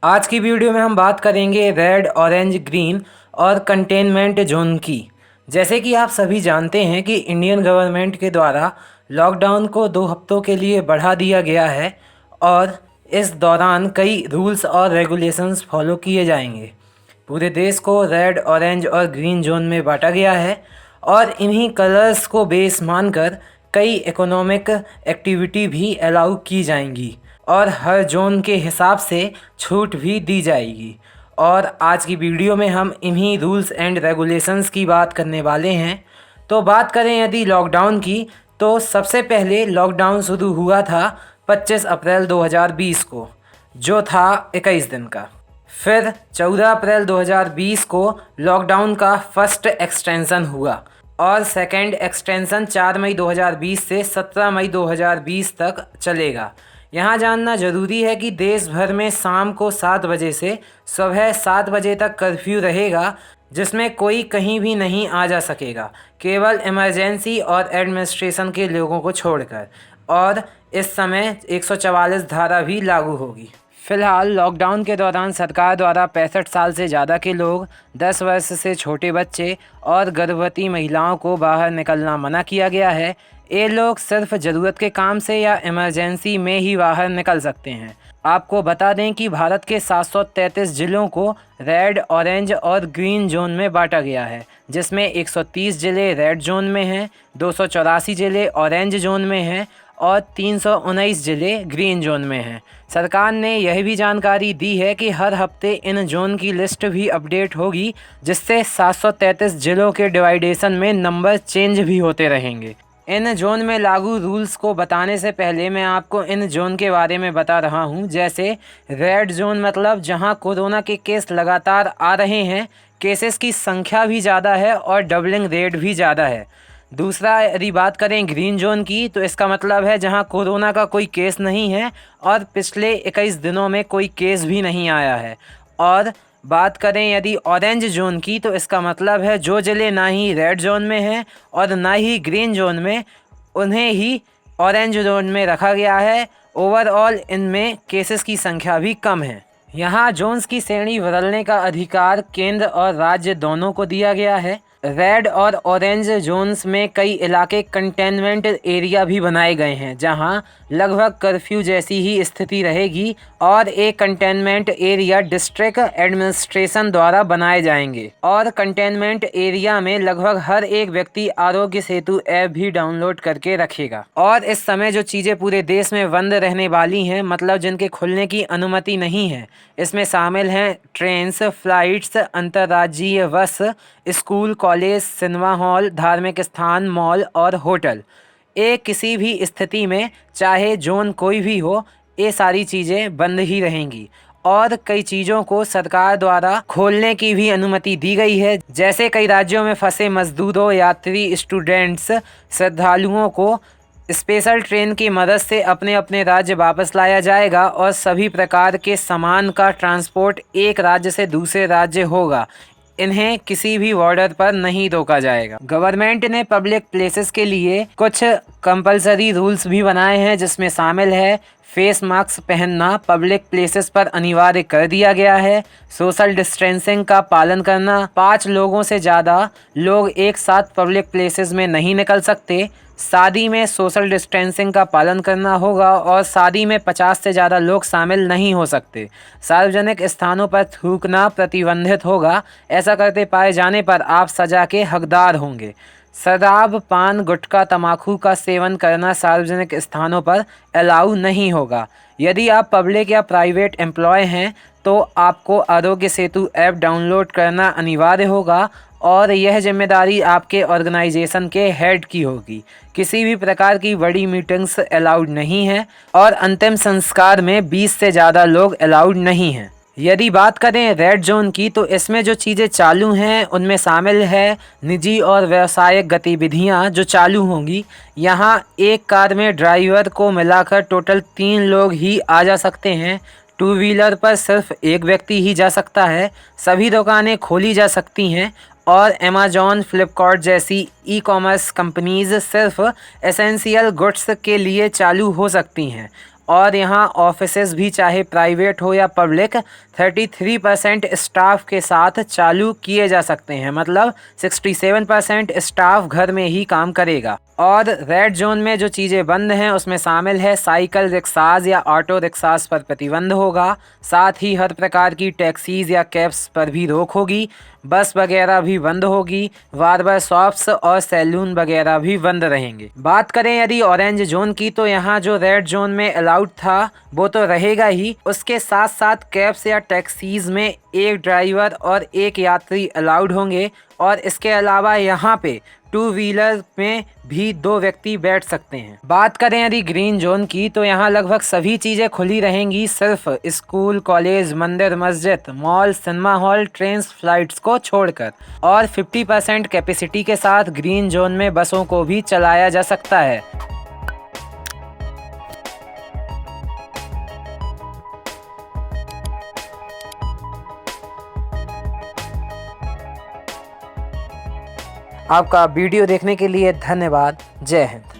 आज की वीडियो में हम बात करेंगे रेड, ऑरेंज, ग्रीन और कंटेनमेंट जोन की। जैसे कि आप सभी जानते हैं कि इंडियन गवर्नमेंट के द्वारा लॉकडाउन को 2 हफ्तों के लिए बढ़ा दिया गया है और इस दौरान कई रूल्स और रेगुलेशंस फॉलो किए जाएंगे। पूरे देश को रेड, ऑरेंज और ग्रीन जोन में बांटा गया है और इन्हीं कलर्स को बेस मानकर कई इकोनॉमिक एक्टिविटी भी अलाउ की जाएंगी और हर जोन के हिसाब से छूट भी दी जाएगी। और आज की वीडियो में हम इन्हीं रूल्स एंड रेगुलेशंस की बात करने वाले हैं। तो बात करें यदि लॉकडाउन की, तो सबसे पहले लॉकडाउन शुरू हुआ था 25 अप्रैल 2020 को, जो था 21 दिन का। फिर 14 अप्रैल 2020 को लॉकडाउन का फर्स्ट एक्सटेंशन हुआ और सेकंड एक्सटेंशन 4 मई 2020 से 17 मई 2020 तक चलेगा। यहाँ जानना ज़रूरी है कि देश भर में शाम को 7 बजे से सुबह 7 बजे तक कर्फ्यू रहेगा, जिसमें कोई कहीं भी नहीं आ जा सकेगा, केवल इमरजेंसी और एडमिनिस्ट्रेशन के लोगों को छोड़कर। और इस समय 144 धारा भी लागू होगी। फिलहाल लॉकडाउन के दौरान सरकार द्वारा 65 साल से ज़्यादा के लोग, 10 वर्ष से छोटे बच्चे और गर्भवती महिलाओं को बाहर निकलना मना किया गया है। ये लोग सिर्फ ज़रूरत के काम से या इमरजेंसी में ही बाहर निकल सकते हैं। आपको बता दें कि भारत के 733 ज़िलों को रेड, ऑरेंज और ग्रीन जोन में बांटा गया है, जिसमें 130 ज़िले रेड जोन में हैं, 284 ज़िले ऑरेंज जोन में हैं और 319 ज़िले ग्रीन जोन में हैं। सरकार ने यह भी जानकारी दी है कि हर हफ्ते इन जोन की लिस्ट भी अपडेट होगी, जिससे 733 ज़िलों के डिवाइडेशन में नंबर चेंज भी होते रहेंगे। इन जोन में लागू रूल्स को बताने से पहले मैं आपको इन जोन के बारे में बता रहा हूं। जैसे रेड जोन मतलब जहां कोरोना के केस लगातार आ रहे हैं, केसेस की संख्या भी ज़्यादा है और डबलिंग रेट भी ज़्यादा है। दूसरा, यदि बात करें ग्रीन जोन की, तो इसका मतलब है जहां कोरोना का कोई केस नहीं है और पिछले 21 दिनों में कोई केस भी नहीं आया है। और बात करें यदि ऑरेंज जोन की, तो इसका मतलब है जो ज़िले ना ही रेड जोन में हैं और ना ही ग्रीन जोन में, उन्हें ही ऑरेंज जोन में रखा गया है। ओवरऑल इनमें केसेस की संख्या भी कम है। यहाँ जोन्स की श्रेणी बदलने का अधिकार केंद्र और राज्य दोनों को दिया गया है। रेड और ऑरेंज जोन्स में कई इलाके कंटेनमेंट एरिया भी बनाए गए हैं, जहां लगभग कर्फ्यू जैसी ही स्थिति रहेगी और एक कंटेनमेंट एरिया डिस्ट्रिक्ट एडमिनिस्ट्रेशन द्वारा बनाए जाएंगे। और कंटेनमेंट एरिया में लगभग हर एक व्यक्ति आरोग्य सेतु ऐप भी डाउनलोड करके रखेगा। और इस समय जो चीज़ें पूरे देश में बंद रहने वाली हैं, मतलब जिनके खुलने की अनुमति नहीं है, इसमें शामिल हैं ट्रेन्स, फ्लाइट्स, अंतर्राज्यीय बस, स्कूल, कॉलेज, सिनेमा हॉल, धार्मिक स्थान, मॉल और होटल। ये किसी भी स्थिति में, चाहे जोन कोई भी हो, ये सारी चीज़ें बंद ही रहेंगी। और कई चीज़ों को सरकार द्वारा खोलने की भी अनुमति दी गई है। जैसे कई राज्यों में फंसे मजदूरों, यात्री, स्टूडेंट्स, श्रद्धालुओं को स्पेशल ट्रेन की मदद से अपने अपने राज्य वापस लाया जाएगा और सभी प्रकार के सामान का ट्रांसपोर्ट एक राज्य से दूसरे राज्य होगा। इन्हें किसी भी बॉर्डर पर नहीं रोका जाएगा। गवर्नमेंट ने पब्लिक प्लेसेस के लिए कुछ कंपलसरी रूल्स भी बनाए हैं, जिसमें शामिल है फेस मास्क पहनना पब्लिक प्लेसेस पर अनिवार्य कर दिया गया है। सोशल डिस्टेंसिंग का पालन करना, 5 लोगों से ज़्यादा लोग एक साथ पब्लिक प्लेसेस में नहीं निकल सकते। शादी में सोशल डिस्टेंसिंग का पालन करना होगा और शादी में 50 से ज़्यादा लोग शामिल नहीं हो सकते। सार्वजनिक स्थानों पर थूकना प्रतिबंधित होगा। ऐसा करते पाए जाने पर आप सज़ा के हकदार होंगे। शराब, पान, गुटखा, तंबाकू का सेवन करना सार्वजनिक स्थानों पर अलाउ नहीं होगा। यदि आप पब्लिक या प्राइवेट एम्प्लॉय हैं तो आपको आरोग्य सेतु ऐप डाउनलोड करना अनिवार्य होगा और यह जिम्मेदारी आपके ऑर्गेनाइजेशन के हेड की होगी। किसी भी प्रकार की बड़ी मीटिंग्स अलाउड नहीं है और अंतिम संस्कार में 20 से ज़्यादा लोग अलाउड नहीं हैं। यदि बात करें रेड जोन की, तो इसमें जो चीज़ें चालू हैं उनमें शामिल है निजी और व्यावसायिक गतिविधियां जो चालू होंगी। यहाँ एक कार में ड्राइवर को मिलाकर टोटल 3 लोग ही आ जा सकते हैं। 2 व्हीलर पर सिर्फ एक व्यक्ति ही जा सकता है। सभी दुकानें खोली जा सकती हैं और अमेज़ॉन, फ्लिपकार्ट जैसी ई कॉमर्स कंपनीज़ सिर्फ एसेंशियल गुड्स के लिए चालू हो सकती हैं। और यहाँ ऑफिसेज भी चाहे प्राइवेट हो या पब्लिक 33% स्टाफ के साथ चालू किए जा सकते हैं, मतलब 67% स्टाफ घर में ही काम करेगा। और रेड जोन में जो चीज़ें बंद हैं उसमें शामिल है साइकिल रिक्शाज या ऑटो रिक्शाज पर प्रतिबंध होगा, साथ ही हर प्रकार की टैक्सीज या कैब्स पर भी रोक होगी, बस वगैरह भी बंद होगी, बार्बर शॉप्स और सैलून वगैरह भी बंद रहेंगे। बात करें यदि ऑरेंज जोन की, तो यहाँ जो रेड जोन में अलाउड था वो तो रहेगा ही, उसके साथ साथ कैब्स या टैक्सीज में एक ड्राइवर और एक यात्री अलाउड होंगे, और इसके अलावा यहाँ पे 2 व्हीलर में भी 2 व्यक्ति बैठ सकते हैं। बात करें यदि ग्रीन जोन की, तो यहाँ लगभग सभी चीज़ें खुली रहेंगी, सिर्फ स्कूल, कॉलेज, मंदिर, मस्जिद, mall, cinema hall, train, flights को छोड़कर। और 50% कैपेसिटी के साथ ग्रीन जोन में बसों को भी चलाया जा सकता है। आपका वीडियो देखने के लिए धन्यवाद। जय हिंद।